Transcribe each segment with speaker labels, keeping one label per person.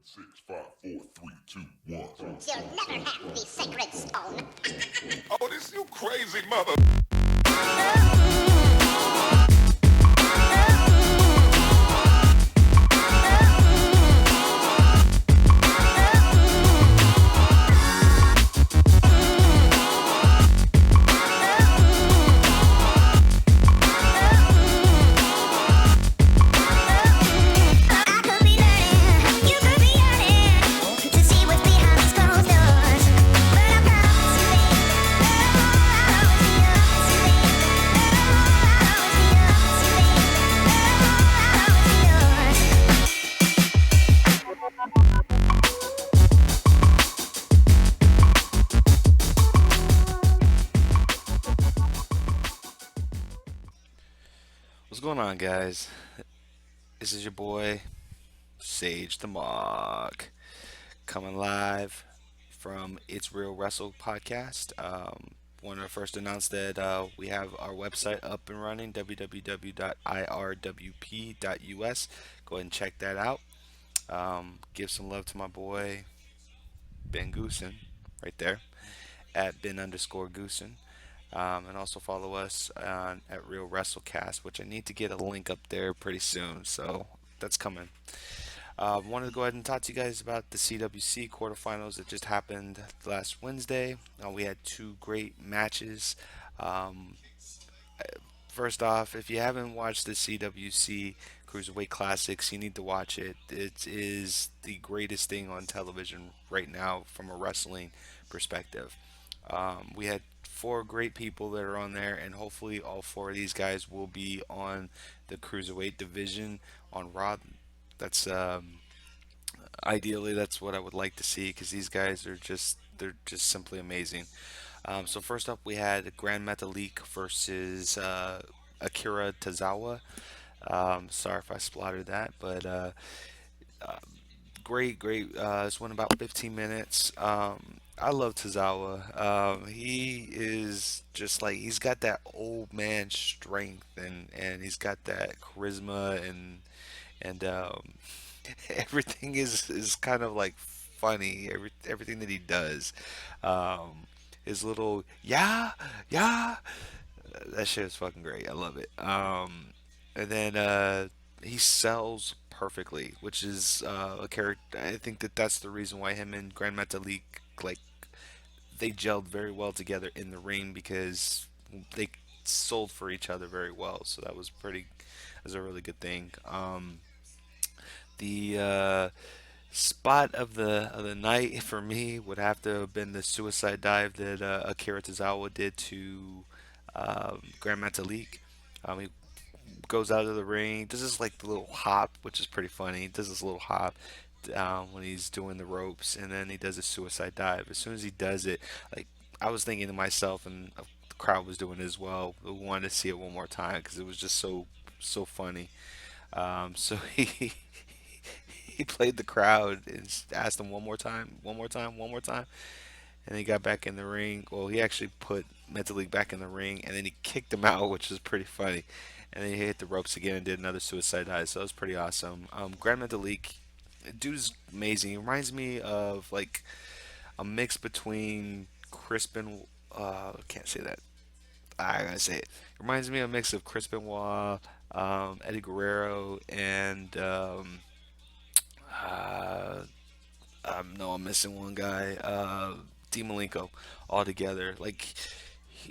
Speaker 1: Six, five, four, three, two, one.
Speaker 2: You'll never have the sacred stone.
Speaker 1: Oh, this you crazy mother.
Speaker 3: What's going on, guys? This is your boy, Sage the Mog, coming live from It's Real Wrestle podcast. Want to first announce that we have our website up and running, www.irwp.us. Go ahead and check that out. Give some love to my boy, Ben Goosen, right there, at Ben underscore Goosen. And also follow us at Real WrestleCast, which I need to get a link up there pretty soon. So that's coming. Wanted to go ahead and talk to you guys about the CWC quarterfinals that just happened last Wednesday. We had two great matches. Um, First off, if you haven't watched the CWC Cruiserweight Classics, you need to watch it. It is the greatest thing on television right now from a wrestling perspective. We had four great people that are on there, and hopefully all four of these guys will be on the Cruiserweight division on Raw. That's ideally that's what I would like to see because these guys are just simply amazing. So first up, we had Gran Metalik versus Akira Tozawa. Sorry if I splattered that, but great. This went about 15 minutes. I love Tozawa. He is just like he's got that old man strength, and he's got that charisma, and everything is kind of like funny. Everything that he does, um, his little yeah, that shit is fucking great. I love it. And then he sells perfectly, which is a character. I think that that's the reason why him and Grand Metalik like they gelled very well together in the ring because they sold for each other very well. So that was was a really good thing. The spot of the night for me would have to have been the suicide dive that Akira Tozawa did to Grand Metalik. He goes out of the ring, does this like the little hop, which is pretty funny. He does this little hop when he's doing the ropes, and then he does a suicide dive. As soon as he does it, like I was thinking to myself, and the crowd was doing it as well. We wanted to see it one more time because it was just so funny. So he played the crowd and asked them one more time, one more time, one more time, and he got back in the ring. Well, he actually put Metalik back in the ring, and then he kicked him out, which was pretty funny. And then he hit the ropes again and did another suicide dive. So that was pretty awesome. Grand Metalik, dude's amazing. He reminds me of like a mix between Crispin. Can't say that. I gotta say it. Reminds me of a mix of Chris Benoit, Eddie Guerrero, and uh, no, I'm missing one guy. D Malenko all together. Like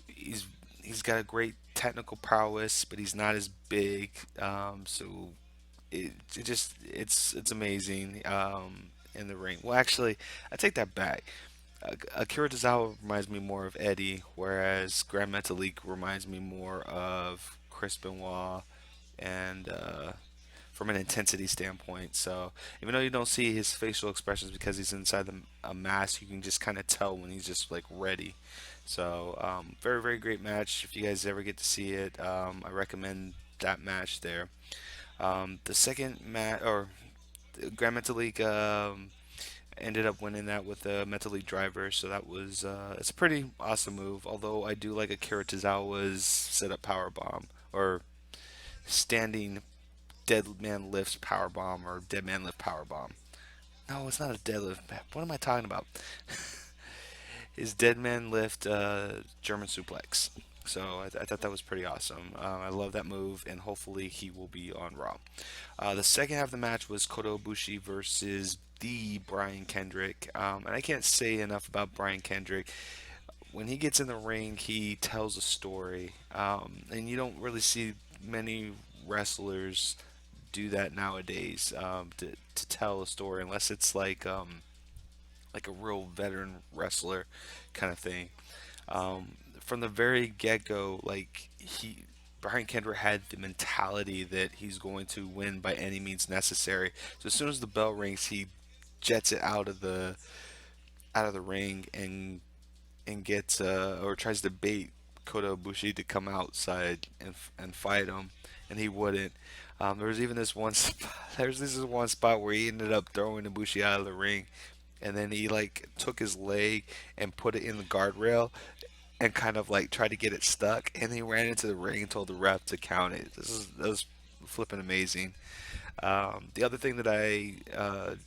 Speaker 3: he's he's got a great technical prowess, but he's not as big. So it just it's amazing in the ring. Well, actually, I take that back. Akira Tozawa reminds me more of Eddie, whereas Grand Metalik reminds me more of Chris Benoit and from an intensity standpoint. So even though you don't see his facial expressions because he's inside a mask, you can just kind of tell when he's just like ready. So very great match. If you guys ever get to see it, I recommend that match there. The second match or Grand Metalik ended up winning that with the Metalik driver, so that was it's a pretty awesome move. Although I do like Akira Tozawa's setup power bomb or standing dead man lifts power bomb or dead man lift power bomb. No, it's not a deadlift. What am I talking about? His dead man lift German suplex. So I thought that was pretty awesome. I love that move, and hopefully he will be on Raw. The second half of the match was Kota Ibushi versus the Brian Kendrick. And I can't say enough about Brian Kendrick. When he gets in the ring, he tells a story. And you don't really see many wrestlers do that nowadays, to tell a story, unless it's like a real veteran wrestler kind of thing. From the very get go, like he Brian Kendrick had the mentality that he's going to win by any means necessary. So as soon as the bell rings, he jets it out of the ring and gets or tries to bait Kota Ibushi to come outside and fight him, and he wouldn't. There was even this one spot, there's this one spot where he ended up throwing Ibushi out of the ring, and then he like took his leg and put it in the guardrail and kind of like tried to get it stuck, and he ran into the ring and told the ref to count it. That was flipping amazing. The other thing that I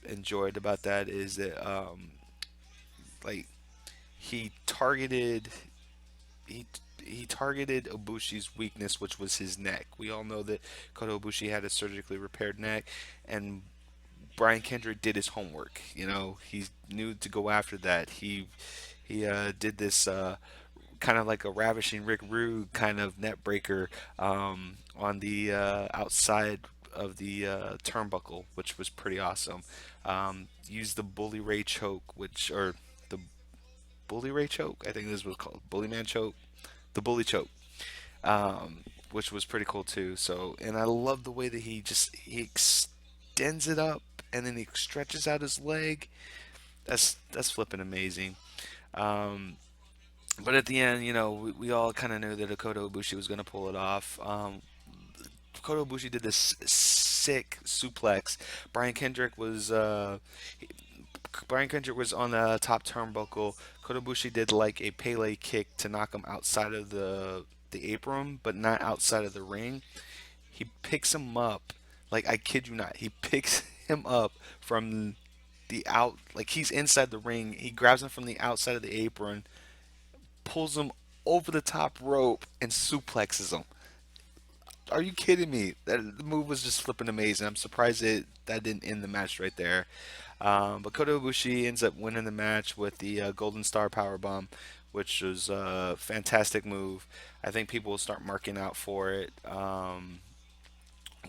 Speaker 3: enjoyed about that is that like he targeted he he targeted Ibushi's weakness, which was his neck. We all know that Kota Ibushi had a surgically repaired neck, and Brian Kendrick did his homework. You know, he knew to go after that. He did this kind of like a ravishing Rick Rude kind of net breaker on the outside of the turnbuckle, which was pretty awesome. Used the Bully Ray choke, or the Bully Ray choke, I think this was called Bully Man choke, the Bully choke, which was pretty cool too. So, and I love the way that he extends it up and then he stretches out his leg. That's flipping amazing. Um, but at the end, you know, we all kind of knew that Kota Ibushi was going to pull it off. Kota Ibushi did this sick suplex. Brian Kendrick was uh, Brian Kendrick was on the top turnbuckle. Kota Ibushi did like a Pele kick to knock him outside of the apron, but not outside of the ring. He picks him up, like I kid you not, he picks him up from the out, like he's inside the ring. He grabs him from the outside of the apron, pulls him over the top rope, and suplexes him. Are you kidding me? That the move was just flipping amazing. I'm surprised that didn't end the match right there. But Kota Ibushi ends up winning the match with the Golden Star Powerbomb, which was a fantastic move. I think people will start marking out for it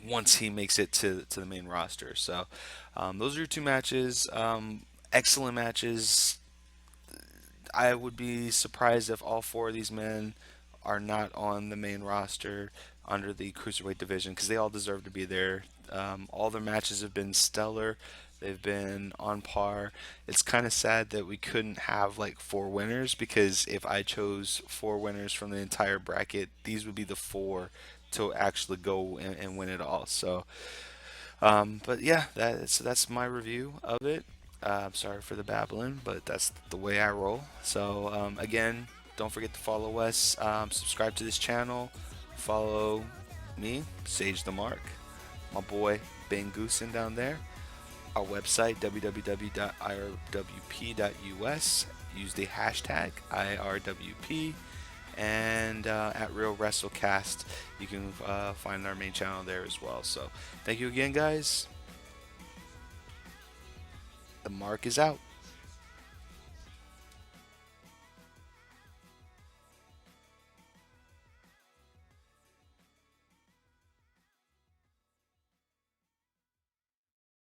Speaker 3: once he makes it to the main roster. So those are your two matches. Excellent matches. I would be surprised if all four of these men are not on the main roster under the cruiserweight division because they all deserve to be there. All their matches have been stellar. They've been on par. It's kind of sad that we couldn't have like four winners because if I chose four winners from the entire bracket, these would be the four to actually go and win it all. So, but yeah, that's my review of it. I'm sorry for the babbling, but that's the way I roll. So again, don't forget to follow us, subscribe to this channel, follow me, Sage the Mark, my boy Ben Goosen down there, our website www.irwp.us. Use the hashtag IRWP, and at Real WrestleCast, you can find our main channel there as well. So thank you again, guys. The mark is out.